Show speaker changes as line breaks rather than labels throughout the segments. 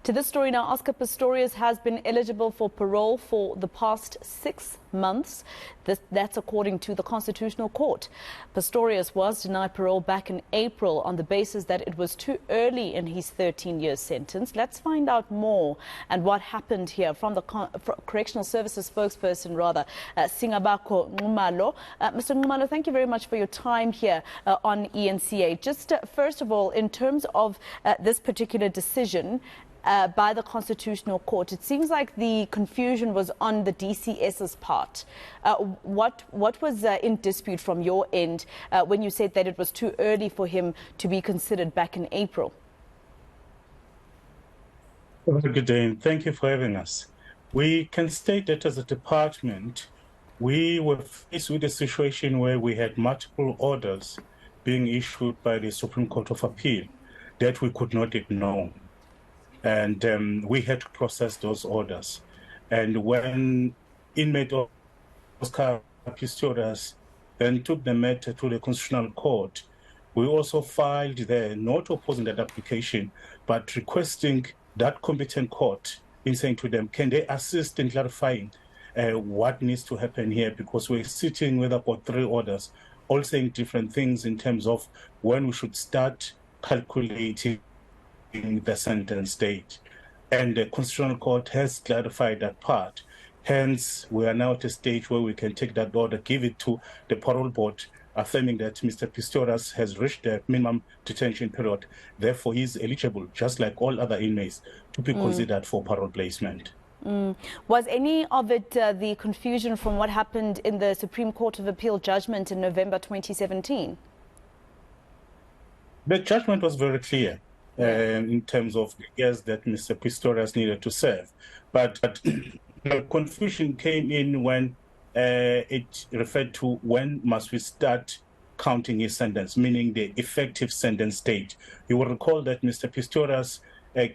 To this story now, Oscar Pistorius has been eligible for parole for the past 6 months. That's according to the Constitutional Court. Pistorius was denied parole back in April on the basis that it was too early in his 13-year sentence. Let's find out more and what happened here from the Correctional Services spokesperson, Singabakho Nxumalo. Mr. Nxumalo, thank you very much for your time here on eNCA. Just first of all, in terms of this particular decision by the Constitutional Court, it seems like the confusion was on the DCS's part. What was in dispute from your end when you said that it was too early for him to be considered back in April?
Good day, and thank you for having us. We can state that as a department, we were faced with a situation where we had multiple orders being issued by the Supreme Court of Appeal that we could not ignore. And we had to process those orders. And when inmate Oscar Pistorius then took the matter to the Constitutional Court, we also filed there, not opposing that application, but requesting that competent court in saying to them, can they assist in clarifying what needs to happen here? Because we're sitting with about 3 orders, all saying different things in terms of when we should start calculating the sentence date. And the Constitutional Court has clarified that part. Hence, we are now at a stage where we can take that order, give it to the parole board, affirming that Mr. Pistorius has reached the minimum detention period. Therefore, he is eligible, just like all other inmates, to be considered for parole placement.
Was any of it the confusion from what happened in the Supreme Court of Appeal judgment in November 2017?
The judgment was very clear in terms of the years that Mr. Pistorius needed to serve. But the confusion came in when it referred to when must we start counting his sentence, meaning the effective sentence date. You will recall that Mr. Pistorius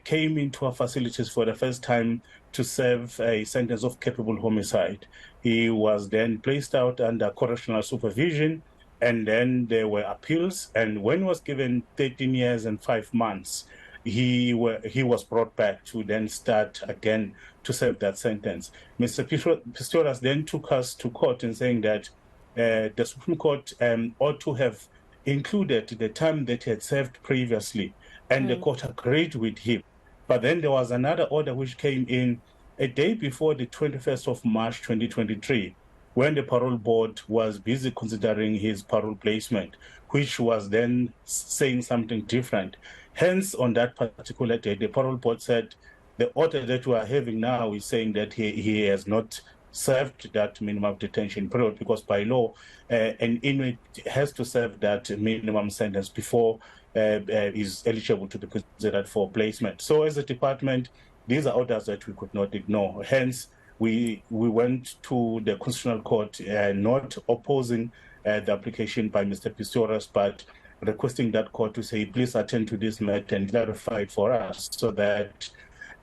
came into our facilities for the first time to serve a sentence of culpable homicide. He was then placed out under correctional supervision, and then there were appeals. And when he was given 13 years and 5 months, he was brought back to then start again to serve that sentence. Mr. Pistorius then took us to court in saying that the Supreme Court ought to have included the time that he had served previously, and the court agreed with him. But then there was another order which came in a day before the 21st of March 2023, when the parole board was busy considering his parole placement, which was then saying something different. Hence, on that particular day, the parole board said the order that we are having now is saying that he has not served that minimum detention period, because by law, an inmate has to serve that minimum sentence before is eligible to be considered for placement. So as a department, these are orders that we could not ignore. Hence, we went to the Constitutional Court, not opposing the application by Mr. Pistorius, but requesting that court to say, please attend to this matter and clarify it for us, so that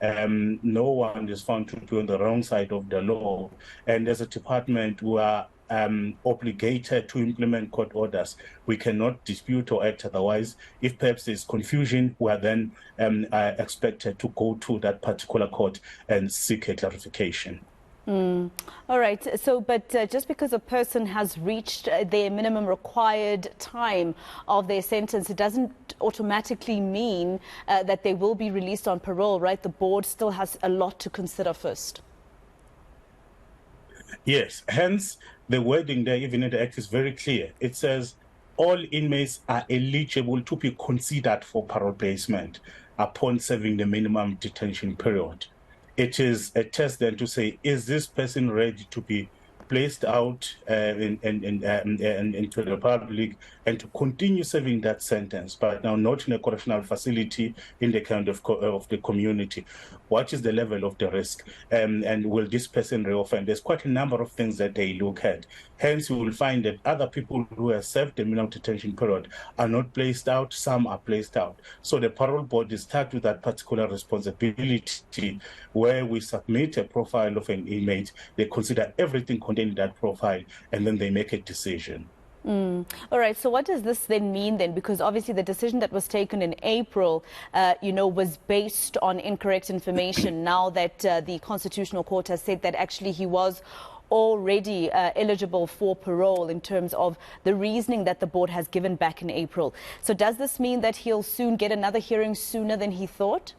no one is found to be on the wrong side of the law. And as a department, we are obligated to implement court orders. We cannot dispute or act otherwise. If perhaps there's confusion, we are then expected to go to that particular court and seek a clarification.
All right. So, but just because a person has reached their minimum required time of their sentence, it doesn't automatically mean that they will be released on parole, right? The board still has a lot to consider first.
Yes. Hence, the wording there, even in the Act, is very clear. It says all inmates are eligible to be considered for parole placement upon serving the minimum detention period. It is a test then to say, is this person ready to be placed out into the public and to continue serving that sentence, but now not in a correctional facility in the kind of the community? What is the level of the risk? And will this person reoffend? There's quite a number of things that they look at. Hence, you will find that other people who have served the minimum detention period are not placed out, some are placed out. So the parole board is tasked with that particular responsibility, where we submit a profile of an inmate, they consider everything contained in that profile, and then they make a decision.
All right. So what does this then mean then? Because obviously the decision that was taken in April, was based on incorrect information. Now that the Constitutional Court has said that actually he was already eligible for parole in terms of the reasoning that the board has given back in April. So does this mean that he'll soon get another hearing sooner than he thought?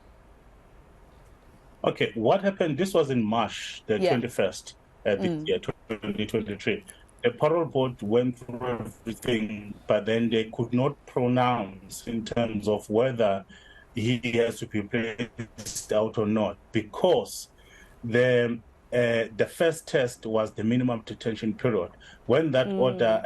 Okay, what happened? This was in March the 21st, this year, 2023. The parole board went through everything, but then they could not pronounce in terms of whether he has to be placed out or not, because the first test was the minimum detention period. When that order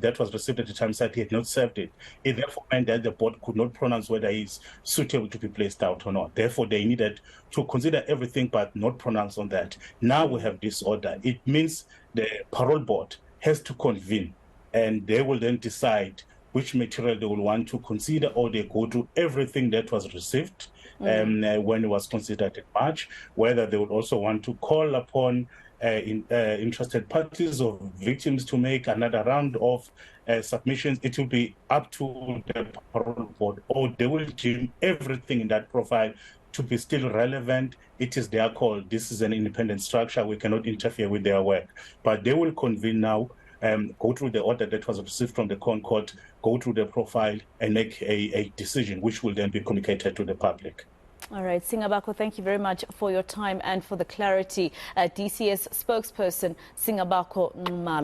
that was received at the time said he had not served it, it therefore meant that the board could not pronounce whether he's suitable to be placed out or not. Therefore, they needed to consider everything but not pronounce on that. Now we have this order. It means the parole board has to convene, and they will then decide which material they will want to consider, or they go to everything that was received when it was considered in March, whether they would also want to call upon interested parties or victims to make another round of submissions. It will be up to the parole board, or they will deem everything in that profile to be still relevant. It is their call. This is an independent structure. We cannot interfere with their work. But they will convene now, go through the order that was received from the court, go through the profile, and make a decision, which will then be communicated to the public.
All right, Singabakho, thank you very much for your time and for the clarity. DCS spokesperson Singabakho Nxumalo.